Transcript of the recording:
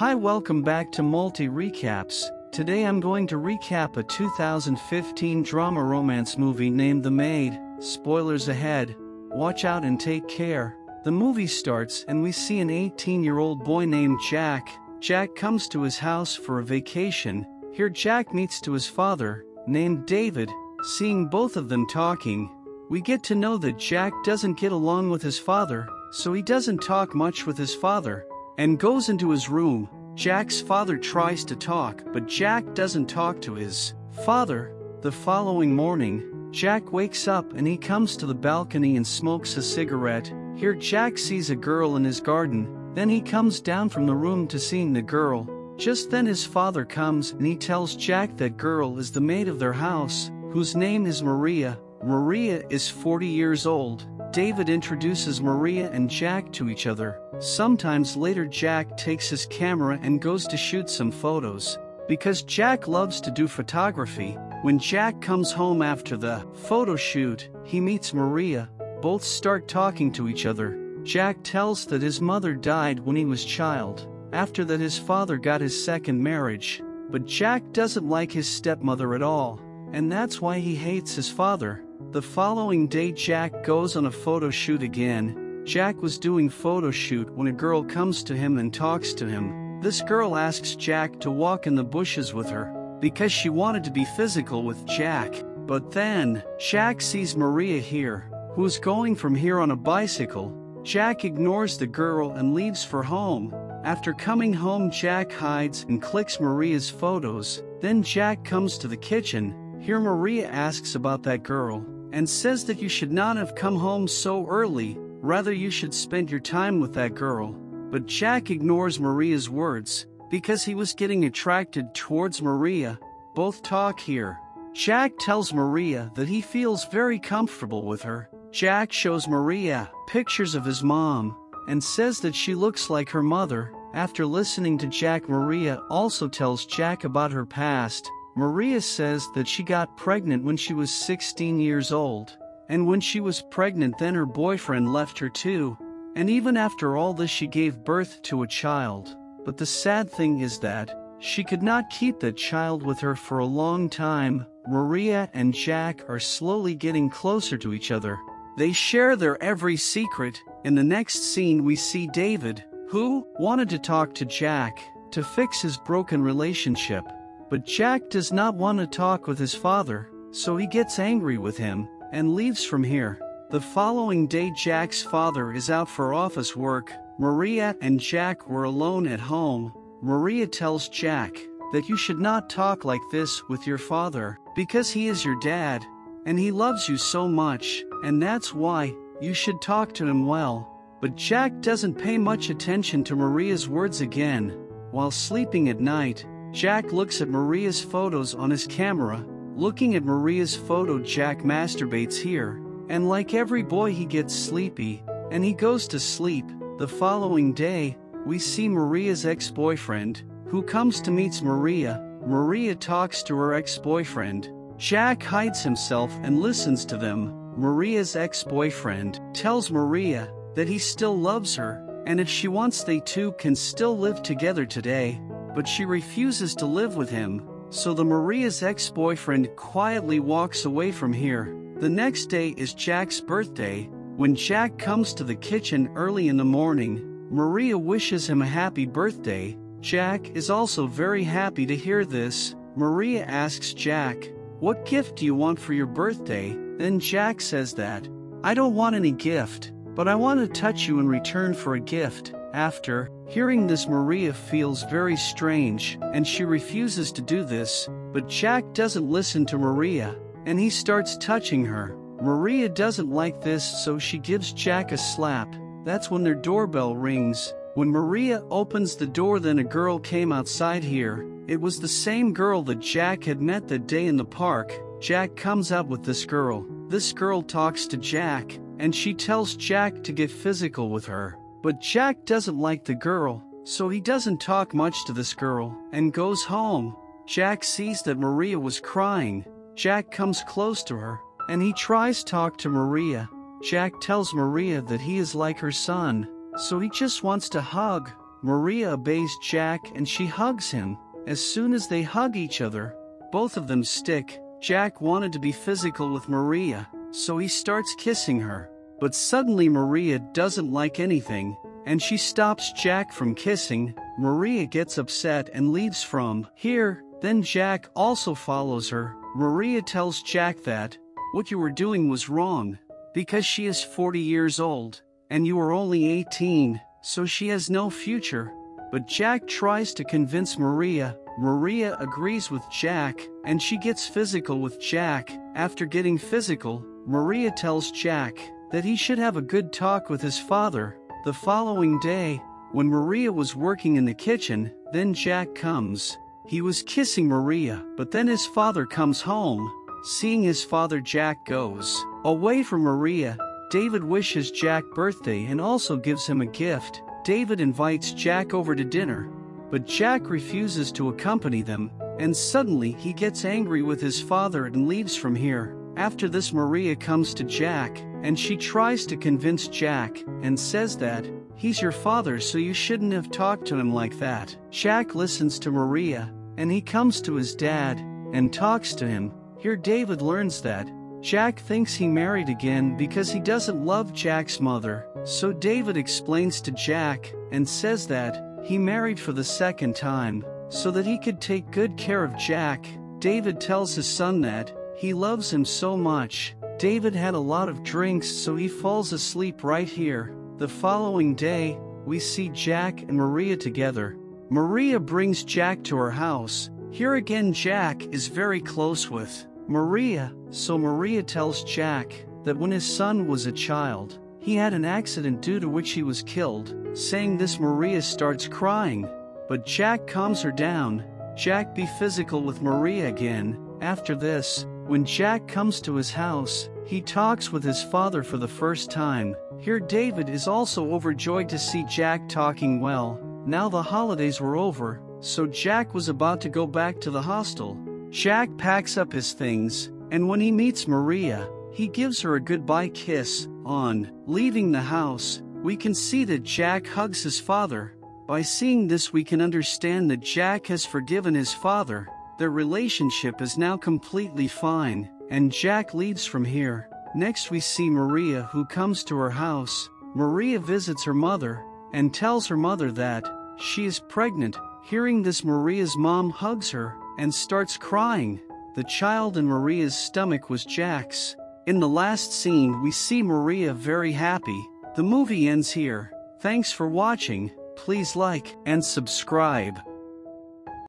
Hi, welcome back to Multi Recaps. Today I'm going to recap a 2015 drama romance movie named The Maid. Spoilers ahead. Watch out and take care. The movie starts and we see an 18-year-old boy named Jack. Jack comes to his house for a vacation. Here Jack meets to his father, named David. Seeing both of them talking, we get to know that Jack doesn't get along with his father, so he doesn't talk much with his father, and goes into his room. Jack's father tries to talk, but Jack doesn't talk to his father. The following morning, Jack wakes up and he comes to the balcony and smokes a cigarette. Here Jack sees a girl in his garden, then he comes down from the room to seeing the girl. Just then his father comes and he tells Jack that girl is the maid of their house, whose name is Maria. Maria is 40 years old. David introduces Maria and Jack to each other. Sometimes later Jack takes his camera and goes to shoot some photos, because Jack loves to do photography. When Jack comes home after the photo shoot, he meets Maria. Both start talking to each other. Jack tells that his mother died when he was a child. After that his father got his second marriage, but Jack doesn't like his stepmother at all, and that's why he hates his father. The following day Jack goes on a photo shoot again. Jack was doing photo shoot when a girl comes to him and talks to him. This girl asks Jack to walk in the bushes with her, because she wanted to be physical with Jack. But then, Jack sees Maria here, who's going from here on a bicycle. Jack ignores the girl and leaves for home. After coming home Jack hides and clicks Maria's photos. Then Jack comes to the kitchen. Here Maria asks about that girl, and says that you should not have come home so early, rather you should spend your time with that girl. But Jack ignores Maria's words, because he was getting attracted towards Maria. Both talk here. Jack tells Maria that he feels very comfortable with her. Jack shows Maria pictures of his mom, and says that she looks like her mother. After listening to Jack, Maria also tells Jack about her past. Maria says that she got pregnant when she was 16 years old, and when she was pregnant then her boyfriend left her too, and even after all this she gave birth to a child. But the sad thing is that she could not keep that child with her for a long time. Maria and Jack are slowly getting closer to each other. They share their every secret. In the next scene we see David, who wanted to talk to Jack to fix his broken relationship. But Jack does not want to talk with his father, so he gets angry with him and leaves from here. The following day Jack's father is out for office work. Maria and Jack were alone at home. Maria tells Jack that you should not talk like this with your father, because he is your dad, and he loves you so much, and that's why you should talk to him well. But Jack doesn't pay much attention to Maria's words again. While sleeping at night, Jack looks at Maria's photos on his camera. Looking at Maria's photo, Jack masturbates here, and like every boy he gets sleepy, and he goes to sleep. The following day, we see Maria's ex-boyfriend, who comes to meet Maria. Maria talks to her ex-boyfriend. Jack hides himself and listens to them. Maria's ex-boyfriend tells Maria that he still loves her, and if she wants they two can still live together today. But she refuses to live with him, so the Maria's ex-boyfriend quietly walks away from here. The next day is Jack's birthday. When Jack comes to the kitchen early in the morning, Maria wishes him a happy birthday. Jack is also very happy to hear this. Maria asks Jack, "What gift do you want for your birthday?" Then Jack says that, "I don't want any gift, but I want to touch you in return for a gift." After hearing this, Maria feels very strange, and she refuses to do this, but Jack doesn't listen to Maria, and he starts touching her. Maria doesn't like this, so she gives Jack a slap. That's when their doorbell rings. When Maria opens the door, then a girl came outside here. It was the same girl that Jack had met that day in the park. Jack comes out with this girl. This girl talks to Jack, and she tells Jack to get physical with her. But Jack doesn't like the girl, so he doesn't talk much to this girl, and goes home. Jack sees that Maria was crying. Jack comes close to her, and he tries to talk to Maria. Jack tells Maria that he is like her son, so he just wants to hug. Maria obeys Jack and she hugs him. As soon as they hug each other, both of them stick. Jack wanted to be physical with Maria, so he starts kissing her. But suddenly Maria doesn't like anything, and she stops Jack from kissing. Maria gets upset and leaves from here. Then Jack also follows her. Maria tells Jack that what you were doing was wrong, because she is 40 years old, and you are only 18, so she has no future. But Jack tries to convince Maria. Maria agrees with Jack, and she gets physical with Jack. After getting physical, Maria tells Jack that he should have a good talk with his father. The following day, when Maria was working in the kitchen, then Jack comes. He was kissing Maria, but then his father comes home. Seeing his father, Jack goes away from Maria. David wishes Jack birthday and also gives him a gift. David invites Jack over to dinner, but Jack refuses to accompany them, and suddenly he gets angry with his father and leaves from here. After this, Maria comes to Jack, and she tries to convince Jack, and says that he's your father, so you shouldn't have talked to him like that. Jack listens to Maria, and he comes to his dad, and talks to him. Here David learns that Jack thinks he married again because he doesn't love Jack's mother. So David explains to Jack, and says that he married for the second time, so that he could take good care of Jack. David tells his son that he loves him so much. David had a lot of drinks, so he falls asleep right here. The following day, we see Jack and Maria together. Maria brings Jack to her house. Here again Jack is very close with Maria, so Maria tells Jack that when his son was a child, he had an accident due to which he was killed. Saying this, Maria starts crying, but Jack calms her down. Jack be physical with Maria again. After this, when Jack comes to his house, he talks with his father for the first time. Here David is also overjoyed to see Jack talking well. Now the holidays were over, so Jack was about to go back to the hostel. Jack packs up his things, and when he meets Maria, he gives her a goodbye kiss. On leaving the house, we can see that Jack hugs his father. By seeing this, we can understand that Jack has forgiven his father. Their relationship is now completely fine, and Jack leaves from here. Next we see Maria, who comes to her house. Maria visits her mother, and tells her mother that she is pregnant. Hearing this, Maria's mom hugs her, and starts crying. The child in Maria's stomach was Jack's. In the last scene, we see Maria very happy. The movie ends here. Thanks for watching. Please like and subscribe.